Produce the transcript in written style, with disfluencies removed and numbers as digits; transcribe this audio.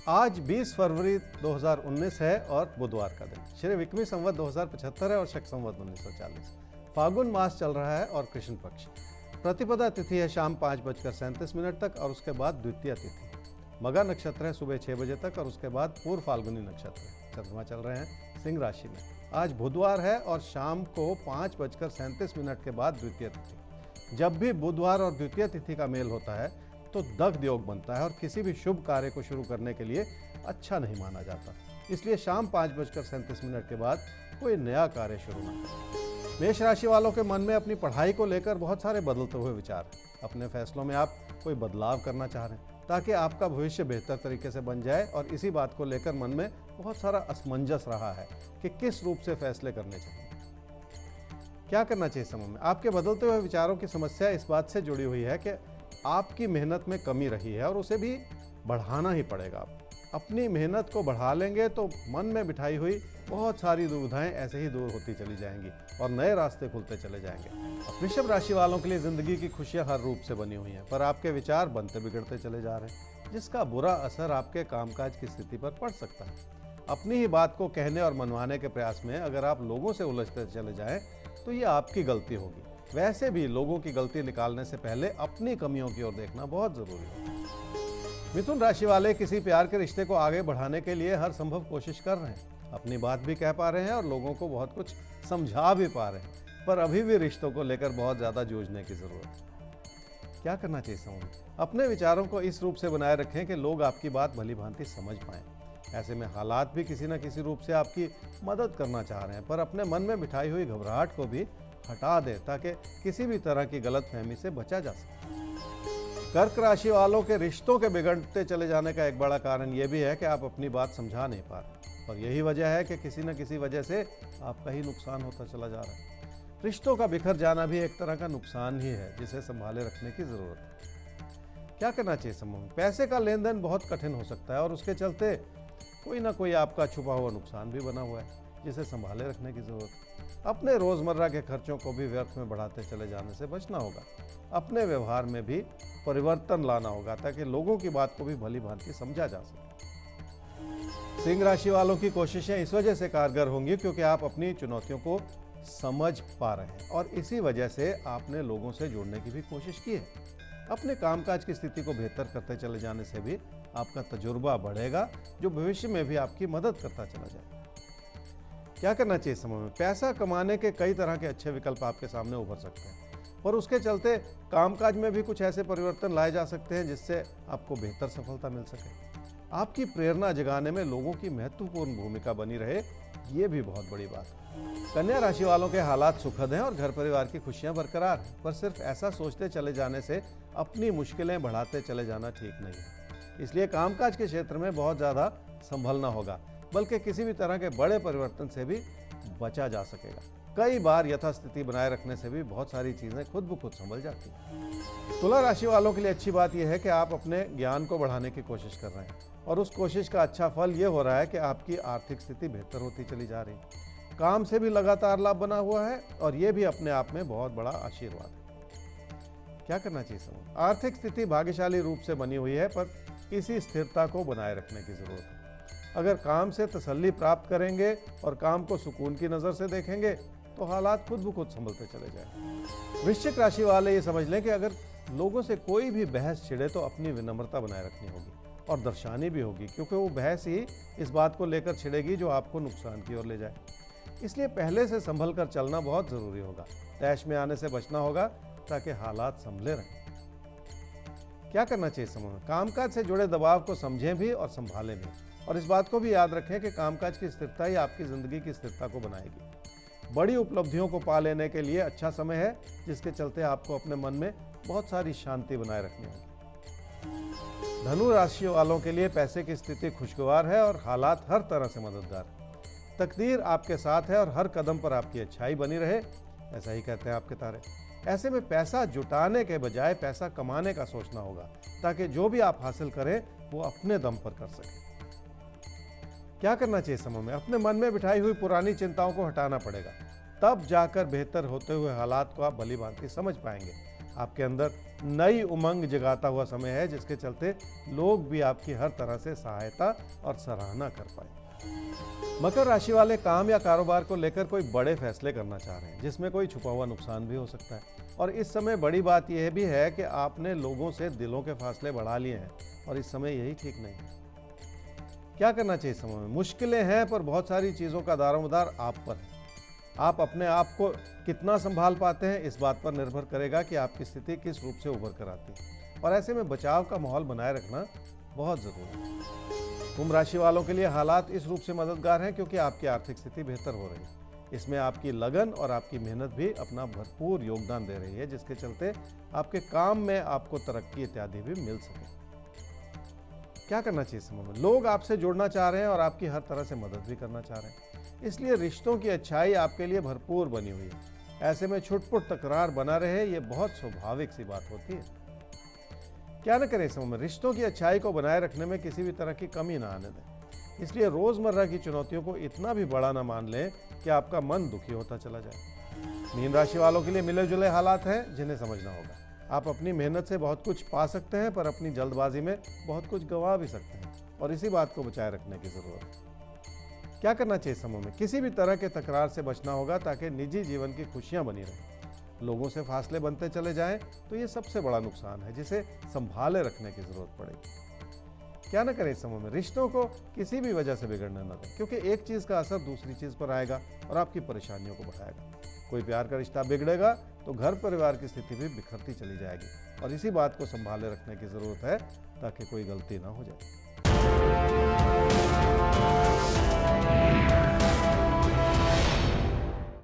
आज 20 फरवरी 2019 है और बुधवार का दिन। श्री विक्रमी संवत 2075 है और शक संवत 1940। फागुन मास चल रहा है और कृष्ण पक्ष। प्रतिपदा तिथि है शाम 5:37 तक और उसके बाद द्वितीय तिथि। मगा नक्षत्र है सुबह 6 बजे तक और उसके बाद पूर्व फाल्गुनी नक्षत्र है। चंद्रमा चल रहे हैं सिंह राशि में। आज बुधवार है और शाम को 5:37 के बाद द्वितीय तिथि। जब भी बुधवार और द्वितीय तिथि का मेल होता है तो दग्ध योग बनता है और किसी भी शुभ कार्य को शुरू करने के लिए अच्छा नहीं माना जाता। इसलिए शाम 5:37 के बाद कोई नया कार्य शुरू न करें। मेष राशि वालों के मन में अपनी पढ़ाई को लेकर बहुत सारे बदलते हुए विचार हैं। अपने फैसलों में आप कोई बदलाव करना चाह रहे हैं ताकि आपका भविष्य बेहतर तरीके से बन जाए और इसी बात को लेकर मन में बहुत सारा असमंजस रहा है कि किस रूप से फैसले करने चाहिए, क्या करना चाहिए। समय में आपके बदलते हुए विचारों की समस्या इस बात से जुड़ी हुई है कि आपकी मेहनत में कमी रही है और उसे भी बढ़ाना ही पड़ेगा। आप अपनी मेहनत को बढ़ा लेंगे तो मन में बिठाई हुई बहुत सारी दुविधाएं ऐसे ही दूर होती चली जाएंगी और नए रास्ते खुलते चले जाएंगे। वृषभ राशि वालों के लिए जिंदगी की खुशियां हर रूप से बनी हुई हैं, पर आपके विचार बनते बिगड़ते चले जा रहे हैं, जिसका बुरा असर आपके कामकाज की स्थिति पर पड़ सकता है। अपनी ही बात को कहने और मनवाने के प्रयास में अगर आप लोगों से उलझते चले जाएं तो ये आपकी गलती होगी। वैसे भी लोगों की गलती निकालने से पहले अपनी कमियों की ओर देखना बहुत जरूरी है। मिथुन राशि वाले किसी प्यार के रिश्ते को आगे बढ़ाने के लिए हर संभव कोशिश कर रहे हैं। अपनी बात भी कह पा रहे हैं और लोगों को बहुत कुछ समझा भी पा रहे हैं, पर अभी भी रिश्तों को लेकर बहुत ज्यादा जूझने की जरूरत है। क्या करना चाहिए समूह में? अपने विचारों को इस रूप से बनाए रखें कि लोग आपकी बात भली भांति समझ पाएं। ऐसे में हालात भी किसी न किसी रूप से आपकी मदद करना चाह रहे हैं, पर अपने मन में बिठाई हुई घबराहट को भी हटा दे ताकि किसी भी तरह की गलतफहमी से बचा जा सके। कर्क राशि वालों के रिश्तों के बिगड़ते चले जाने का एक बड़ा कारण यह भी है कि आप अपनी बात समझा नहीं पा रहे और यही वजह है कि किसी न किसी वजह से आपका ही नुकसान होता चला जा रहा है। रिश्तों का बिखर जाना भी एक तरह का नुकसान ही है जिसे संभाले रखने की जरूरत है। क्या करना चाहिए समूह में? पैसे का लेन देन बहुत कठिन हो सकता है और उसके चलते कोई ना कोई आपका छुपा हुआ नुकसान भी बना हुआ है जिसे संभाले रखने की जरूरत है। अपने रोजमर्रा के खर्चों को भी व्यर्थ में बढ़ाते चले जाने से बचना होगा। अपने व्यवहार में भी परिवर्तन लाना होगा ताकि लोगों की बात को भी भली भांति समझा जा सके। सिंह राशि वालों की कोशिशें इस वजह से कारगर होंगी क्योंकि आप अपनी चुनौतियों को समझ पा रहे हैं और इसी वजह से आपने लोगों से जुड़ने की भी कोशिश की है। अपने कामकाज की स्थिति को बेहतर करते चले जाने से भी आपका तजुर्बा बढ़ेगा जो भविष्य में भी आपकी मदद करता चला जाएगा। क्या करना चाहिए समय में? पैसा कमाने के कई तरह के अच्छे विकल्प आपके सामने उभर सकते हैं, पर उसके चलते कामकाज में भी कुछ ऐसे परिवर्तन लाए जा सकते हैं जिससे आपको बेहतर सफलता मिल सके। आपकी प्रेरणा जगाने में लोगों की महत्वपूर्ण भूमिका बनी रहे, ये भी बहुत बड़ी बात है। कन्या राशि वालों के हालात सुखद हैं और घर परिवार की खुशियां बरकरार हैं, पर सिर्फ ऐसा सोचते चले जाने से अपनी मुश्किलें बढ़ाते चले जाना ठीक नहीं है। इसलिए कामकाज के क्षेत्र में बहुत ज़्यादा संभलना होगा, बल्कि किसी भी तरह के बड़े परिवर्तन से भी बचा जा सकेगा। कई बार यथास्थिति बनाए रखने से भी बहुत सारी चीजें खुद ब खुद संभल जाती हैं। तुला राशि वालों के लिए अच्छी बात यह है कि आप अपने ज्ञान को बढ़ाने की कोशिश कर रहे हैं और उस कोशिश का अच्छा फल ये हो रहा है कि आपकी आर्थिक स्थिति बेहतर होती चली जा रही है। काम से भी लगातार लाभ बना हुआ है और ये भी अपने आप में बहुत बड़ा आशीर्वाद है। क्या करना चाहिए समूह? आर्थिक स्थिति भाग्यशाली रूप से बनी हुई है, पर इसी स्थिरता को बनाए रखने की जरूरत है। अगर काम से तसल्ली प्राप्त करेंगे और काम को सुकून की नज़र से देखेंगे तो हालात खुद ब खुद संभलते चले जाएंगे। वृश्चिक राशि वाले ये समझ लें कि अगर लोगों से कोई भी बहस छिड़े तो अपनी विनम्रता बनाए रखनी होगी और दर्शानी भी होगी, क्योंकि वो बहस ही इस बात को लेकर छिड़ेगी जो आपको नुकसान की ओर ले जाए। इसलिए पहले से संभल कर चलना बहुत ज़रूरी होगा। तैश में आने से बचना होगा ताकि हालात संभले रहें। क्या करना चाहिए समूह में? कामकाज से जुड़े दबाव को समझें भी और संभालें भी, और इस बात को भी याद रखें कि कामकाज की स्थिरता ही आपकी जिंदगी की स्थिरता को बनाएगी। बड़ी उपलब्धियों को पा लेने के लिए अच्छा समय है, जिसके चलते आपको अपने मन में बहुत सारी शांति बनाए रखनी होगी। धनु राशि वालों के लिए पैसे की स्थिति खुशगवार है और हालात हर तरह से मददगार है। तकदीर आपके साथ है और हर कदम पर आपकी अच्छाई बनी रहे, ऐसा ही कहते हैं आपके तारे। ऐसे में पैसा जुटाने के बजाय पैसा कमाने का सोचना होगा ताकि जो भी आप हासिल करें वो अपने दम पर कर सकें। क्या करना चाहिए समय में? अपने मन में बिठाई हुई पुरानी चिंताओं को हटाना पड़ेगा, तब जाकर बेहतर होते हुए हालात को आप भली भांति समझ पाएंगे। आपके अंदर नई उमंग जगाता हुआ समय है, जिसके चलते लोग भी आपकी हर तरह से सहायता और सराहना कर पाए। मकर राशि वाले काम या कारोबार को लेकर कोई बड़े फैसले करना चाह रहे हैं, जिसमें कोई छुपा हुआ नुकसान भी हो सकता है। और इस समय बड़ी बात यह भी है कि आपने लोगों से दिलों के फासले बढ़ा लिए हैं और इस समय यही ठीक नहीं है। क्या करना चाहिए इस समय में? मुश्किलें हैं, पर बहुत सारी चीज़ों का दारोमदार आप पर है। आप अपने आप को कितना संभाल पाते हैं, इस बात पर निर्भर करेगा कि आपकी स्थिति किस रूप से उभर कर आती है। और ऐसे में बचाव का माहौल बनाए रखना बहुत ज़रूरी है। कुंभ राशि वालों के लिए हालात इस रूप से मददगार हैं क्योंकि आपकी आर्थिक स्थिति बेहतर हो रही है। इसमें आपकी लगन और आपकी मेहनत भी अपना भरपूर योगदान दे रही है, जिसके चलते आपके काम में आपको तरक्की इत्यादि भी मिल सके। क्या करना चाहिए इस समय में? लोग आपसे जुड़ना चाह रहे हैं और आपकी हर तरह से मदद भी करना चाह रहे हैं, इसलिए रिश्तों की अच्छाई आपके लिए भरपूर बनी हुई है। ऐसे में छुटपुट तकरार बना रहे, ये बहुत स्वाभाविक सी बात होती है। क्या न करें इस समय में? रिश्तों की अच्छाई को बनाए रखने में किसी भी तरह की कमी ना आने दें। इसलिए रोजमर्रा की चुनौतियों को इतना भी बड़ा ना मान लें कि आपका मन दुखी होता चला जाए। मीन राशि वालों के लिए मिले जुले हालात हैं, जिन्हें समझना होगा। आप अपनी मेहनत से बहुत कुछ पा सकते हैं, पर अपनी जल्दबाजी में बहुत कुछ गंवा भी सकते हैं, और इसी बात को बचाए रखने की जरूरत है। क्या करना चाहिए समूह में? किसी भी तरह के तकरार से बचना होगा ताकि निजी जीवन की खुशियां बनी रहें। लोगों से फासले बनते चले जाएं तो ये सबसे बड़ा नुकसान है, जिसे संभाले रखने की जरूरत पड़ेगी। क्या न करें इस समूह में? रिश्तों को किसी भी वजह से बिगड़ने न दें, क्योंकि एक चीज का असर दूसरी चीज पर आएगा और आपकी परेशानियों को बढ़ाएगा। कोई प्यार का रिश्ता बिगड़ेगा तो घर परिवार की स्थिति भी बिखरती चली जाएगी, और इसी बात को संभाले रखने की जरूरत है ताकि कोई गलती ना हो जाए।